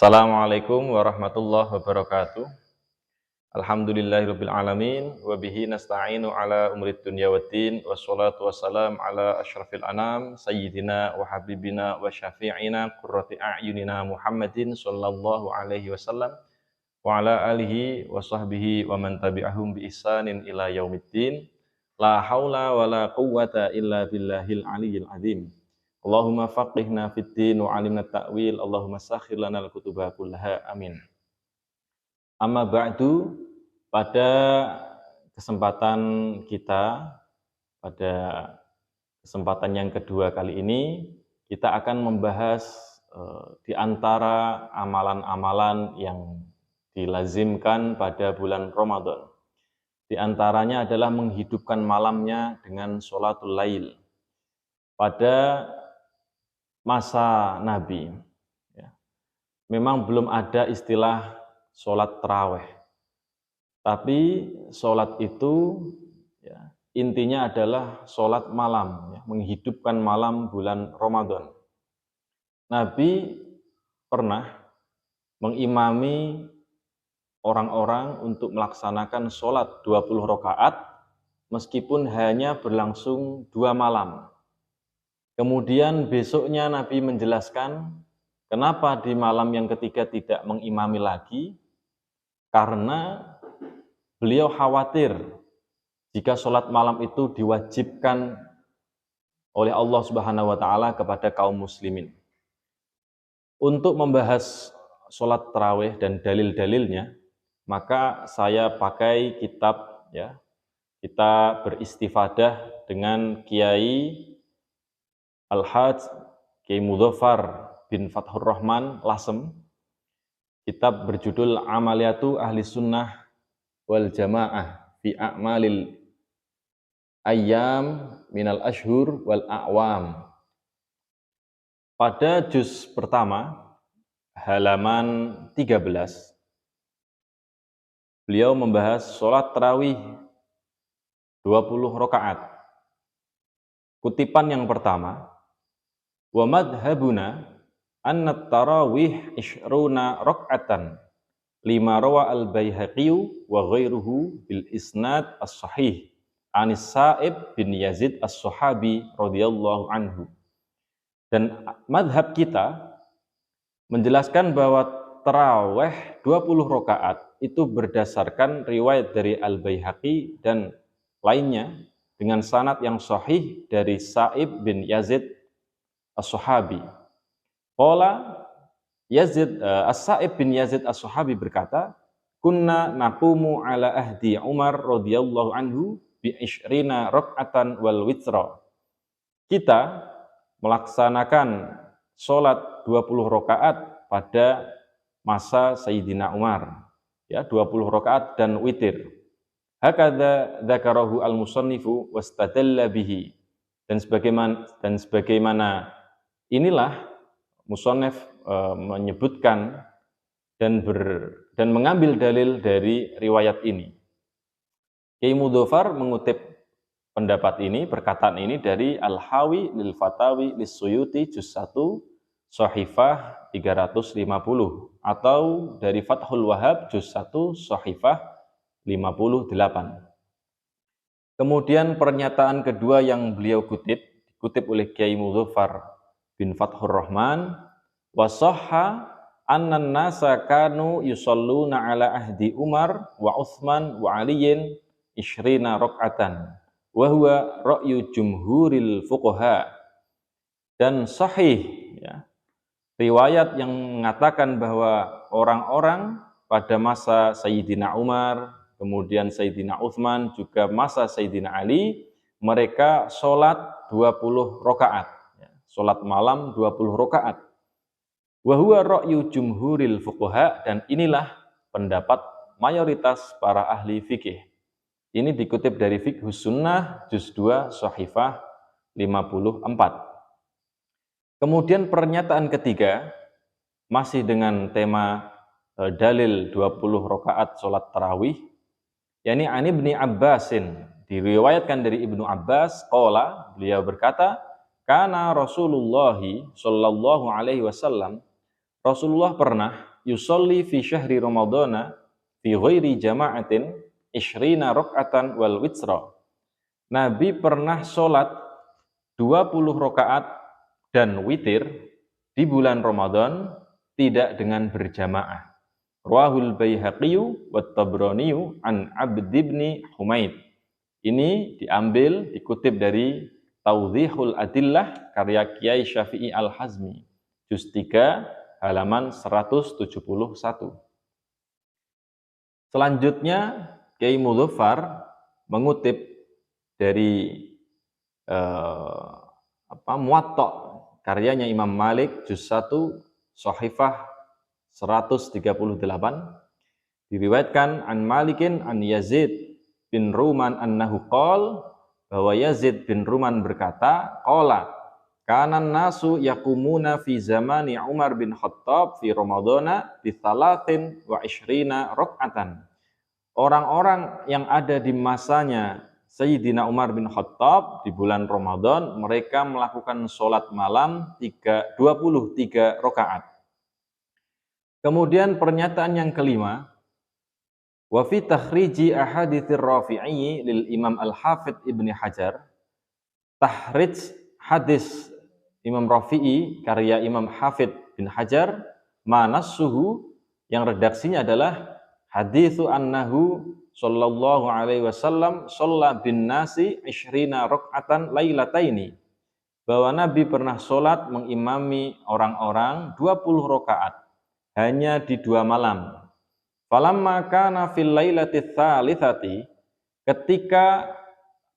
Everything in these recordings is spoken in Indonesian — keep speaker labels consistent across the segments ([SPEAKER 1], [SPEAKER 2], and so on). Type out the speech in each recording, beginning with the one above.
[SPEAKER 1] Assalamualaikum warahmatullahi wabarakatuh. Alhamdulillahirabbil alamin wa bihi nasta'inu ala umurid dunya waddin wassalatu wassalam ala asyrafil anam sayyidina wa habibina wa syafi'ina qurrati a'yunina Muhammadin sallallahu alaihi wasallam wa ala alihi wa sahbihi wa man tabi'ahum bi ihsanin ila yaumiddin. La haula wa la quwwata illa billahil aliyyil azim. Allahumma faqihna fid din wa 'allimna ta'wil. Allahumma sakhkhir lana al-kutuba kullaha. Amin. Amma ba'du, pada kesempatan kita, pada kesempatan yang kedua kali ini, kita akan membahas di antara amalan-amalan yang dilazimkan pada bulan Ramadan. Di antaranya adalah menghidupkan malamnya dengan sholatul lail. Pada masa Nabi, ya, memang belum ada istilah sholat tarawih, tapi sholat itu ya, intinya adalah sholat malam, ya, menghidupkan malam bulan Ramadan. Nabi pernah mengimami orang-orang untuk melaksanakan sholat 20 rakaat meskipun hanya berlangsung 2 malam. Kemudian besoknya Nabi menjelaskan kenapa di malam yang ketiga tidak mengimami lagi, karena beliau khawatir jika sholat malam itu diwajibkan oleh Allah Subhanahu wa Ta'ala kepada kaum muslimin. Untuk membahas sholat tarawih dan dalil-dalilnya, maka saya pakai kitab, ya, kita beristifadah dengan Kiai Al-Hajj Kiai Mudzaffar bin Fathur Rahman Lasem. Kitab berjudul Amaliyatu Ahli Sunnah wal Jamaah fi A'malil Ayyam minal Ashhur wal A'wam. Pada juz pertama, halaman 13, beliau membahas sholat tarawih 20 rakaat. Kutipan yang pertama, wa madhabuna anna tarawih ishruna rak'atan lima rawa al-Baihaqi wa ghairuhu bil isnad as-sahih anis Sa'ib bin Yazid as-Sahabi radhiyallahu anhu. Dan madhab kita menjelaskan bahwa tarawih 20 rakaat itu berdasarkan riwayat dari Al-Baihaqi dan lainnya dengan sanad yang sahih dari Sa'ib bin Yazid As-Sahabi. Qala Yazid As-Sa'ib bin Yazid As-Sahabi berkata, "Kunna naqumu ala ahdi Umar radhiyallahu anhu bi 20 rak'atan wal witra." Kita melaksanakan salat 20 rakaat pada masa Sayyidina Umar, ya, 20 rakaat dan witir. Hakadza dzakarahu al-musannifu wastadalla bihi. Dan sebagaimana inilah musannif menyebutkan dan mengambil dalil dari riwayat ini. Kiai Mudzaffar mengutip pendapat ini, perkataan ini dari Al-Hawi lil Fatawi lis-Suyuti juz 1 Shahifah 350 atau dari Fathul Wahhab juz 1 Shahifah 58. Kemudian pernyataan kedua yang beliau dikutip oleh Kiai Mudzaffar bin Fathur Rahman, wa sahha annan nasa kanu yusalluna ala ahdi Umar wa Utsman wa Aliyin 20 rak'atan wa huwa ra'yu jumhuril fuqaha. Dan sahih, ya, riwayat yang mengatakan bahwa orang-orang pada masa Sayyidina Umar, kemudian Sayyidina Utsman, juga masa Sayyidina Ali, mereka sholat 20 rakaat. Sholat malam 20 rakaat. Wa huwa ra'yu jumhuril fuqaha, dan inilah pendapat mayoritas para ahli fikih. Ini dikutip dari Fiqhus Sunnah juz 2 Shahifah 54. Kemudian pernyataan ketiga masih dengan tema dalil 20 rakaat sholat tarawih, yakni Ani bin Abbasin, diriwayatkan dari Ibnu Abbas, qala, beliau berkata, kana Rasulullah sallallahu alaihi wasallam, Rasulullah pernah yusolli fi syahri ramadhana fi ghairi jama'atin ishrina rakaatan wal witra. Nabi pernah sholat 20 rakaat dan witir di bulan Ramadan tidak dengan berjamaah. Rawahul Baihaqi wa Tabrani an Abd ibn Humaid. Ini dikutip dari Tawdhihul Adillah karya Kiai Syafi'i Al-Hazmi, juz 3 halaman 171. Selanjutnya Kiai Mudzaffar mengutip dari Muwatta karyanya Imam Malik juz 1 Shahifah 138, diriwayatkan an Malikin an Yazid bin Ruman annahu qol, bahwa Yazid bin Ruman berkata, qala kanan nasu yakumuna fi zamani Umar bin Khattab fi Ramadana bi 23 rakaatan. Orang-orang yang ada di masanya Sayyidina Umar bin Khattab di bulan Ramadan, mereka melakukan sholat malam 23 rakaat. Kemudian pernyataan yang kelima, wa fi takhriji ahaditsir Rafi'i lil Imam Al-Hafidz Ibnu Hajar. Tahrij hadis Imam Rafi'i karya Imam Hafidz bin Hajar, manassuhu yang redaksinya adalah haditsu annahu sallallahu alaihi wasallam shalla bin nasi 20 rakaatan lailataini, bahwa Nabi pernah sholat mengimami orang-orang 20 rakaat hanya di 2 malam. Falamma kana fil lailati tsalitsati, ketika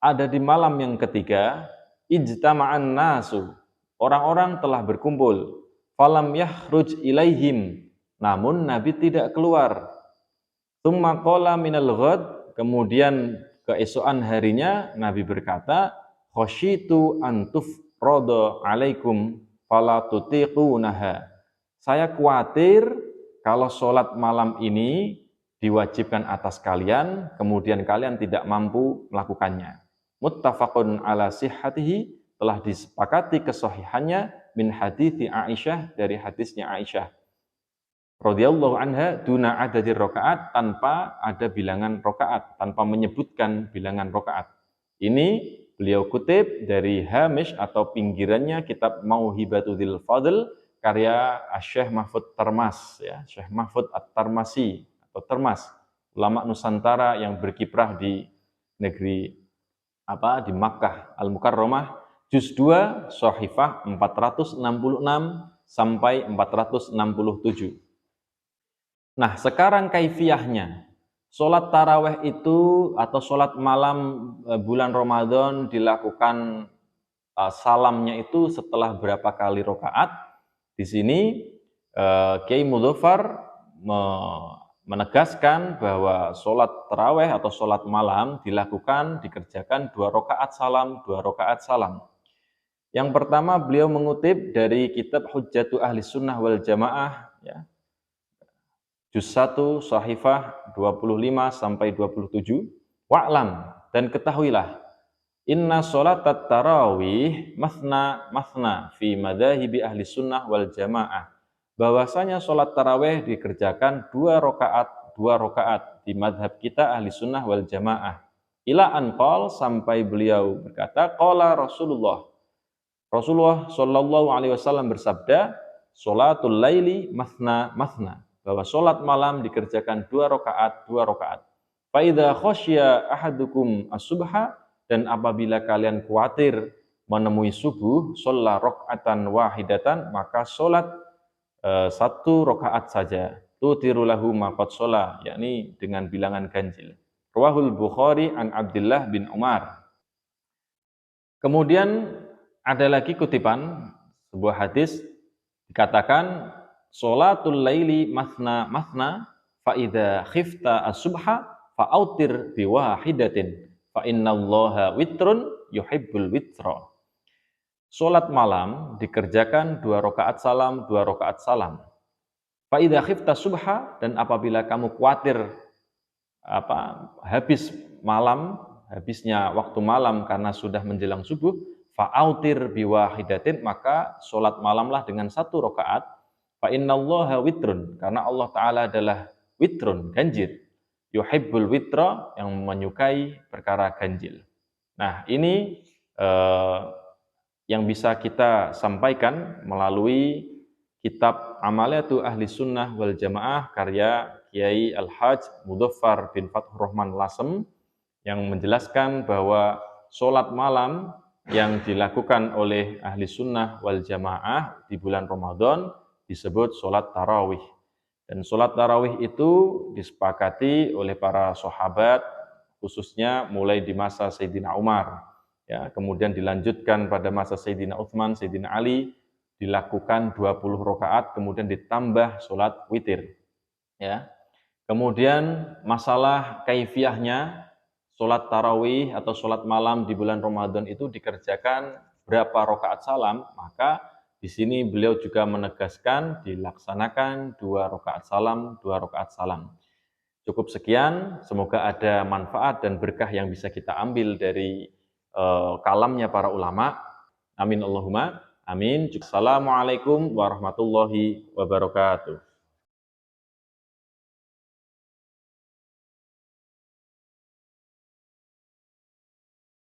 [SPEAKER 1] ada di malam yang ketiga, ijtama'an nasu, orang-orang telah berkumpul. Falam yakhruj ilaihim, namun Nabi tidak keluar. Tsumma qala minal ghad, kemudian keesokan harinya Nabi berkata, khasyitu an tufrada alaikum fala tutiqunaha. Saya khawatir kalau sholat malam ini diwajibkan atas kalian, kemudian kalian tidak mampu melakukannya. Muttafaqun ala sihhatihi, telah disepakati kesahihannya min hadithi Aisyah, dari hadisnya Aisyah radhiyallahu anha, duna adadir rakaat, tanpa ada bilangan rakaat, tanpa menyebutkan bilangan rakaat. Ini beliau kutip dari hamish atau pinggirannya kitab Mauhibatul Fadl karya Syekh Mahfud Termas, ya, Syekh Mahfud At-Tarmasi atau Termas, ulama Nusantara yang berkiprah di negeri di Makkah Al-Mukarramah, juz 2 Shahifah 466 sampai 467. Nah, sekarang kaifiyahnya. Sholat taraweh itu atau sholat malam bulan Ramadan dilakukan salamnya itu setelah berapa kali rakaat? Di sini Kiai Mudzaffar menegaskan bahwa sholat taraweh atau sholat malam dikerjakan 2 rakaat salam, 2 rakaat salam. Yang pertama beliau mengutip dari kitab Hujjatu Ahli Sunnah wal Jamaah, ya, juz 1 Shahifah 25 sampai 27. Wa'lam, dan ketahuilah, inna sholatat tarawih masna fi madhahibi ahli sunnah wal jamaah, bahwasanya sholat tarawih dikerjakan 2 rakaat di madhab kita ahli sunnah wal jamaah. Ila anqal, sampai beliau berkata, qala Rasulullah sallallahu alaihi wasallam bersabda, sholatul laili masna, bahwa sholat malam dikerjakan 2 rakaat. Fa idza khasya ahadukum as-subha, dan apabila kalian khawatir menemui subuh, sholat rakaatan wahidatan, maka sholat 1 rakaat saja. Tutiru lahu ma qad sholat, yakni dengan bilangan ganjil. Rawahul Bukhari an Abdullah bin Umar. Kemudian ada lagi kutipan sebuah hadis, dikatakan sholatul laili masna fa idza khifta as-subha fa autir bi wahidatin fa innallaha witrun yuhibbul witra. Salat malam dikerjakan 2 rakaat salam, 2 rakaat salam. Fa idza khifta subha, dan apabila kamu khawatir habisnya waktu malam karena sudah menjelang subuh, fa autir bi wahidatin, maka salat malamlah dengan 1 rakaat. Fa innallaha witrun, karena Allah Ta'ala adalah witrun, ganjil. Yuhibbul witra, yang menyukai perkara ganjil. Nah, ini yang bisa kita sampaikan melalui kitab Amaliyatu Ahli Sunnah wal Jamaah karya Kiai Al-Hajj Mudzaffar bin Fathur Rahman Lasem, yang menjelaskan bahwa sholat malam yang dilakukan oleh ahli sunnah wal jamaah di bulan Ramadan disebut sholat tarawih. Dan sholat tarawih itu disepakati oleh para sahabat, khususnya mulai di masa Sayyidina Umar, ya, kemudian dilanjutkan pada masa Sayyidina Utsman, Sayyidina Ali, dilakukan 20 rakaat, kemudian ditambah sholat witir. Ya. Kemudian masalah kaifiahnya, sholat tarawih atau sholat malam di bulan Ramadan itu dikerjakan berapa rakaat salam, maka di sini beliau juga menegaskan dilaksanakan 2 rakaat salam, 2 rakaat salam. Cukup sekian, semoga ada manfaat dan berkah yang bisa kita ambil dari kalamnya para ulama. Amin Allahumma amin. Assalamualaikum warahmatullahi wabarakatuh.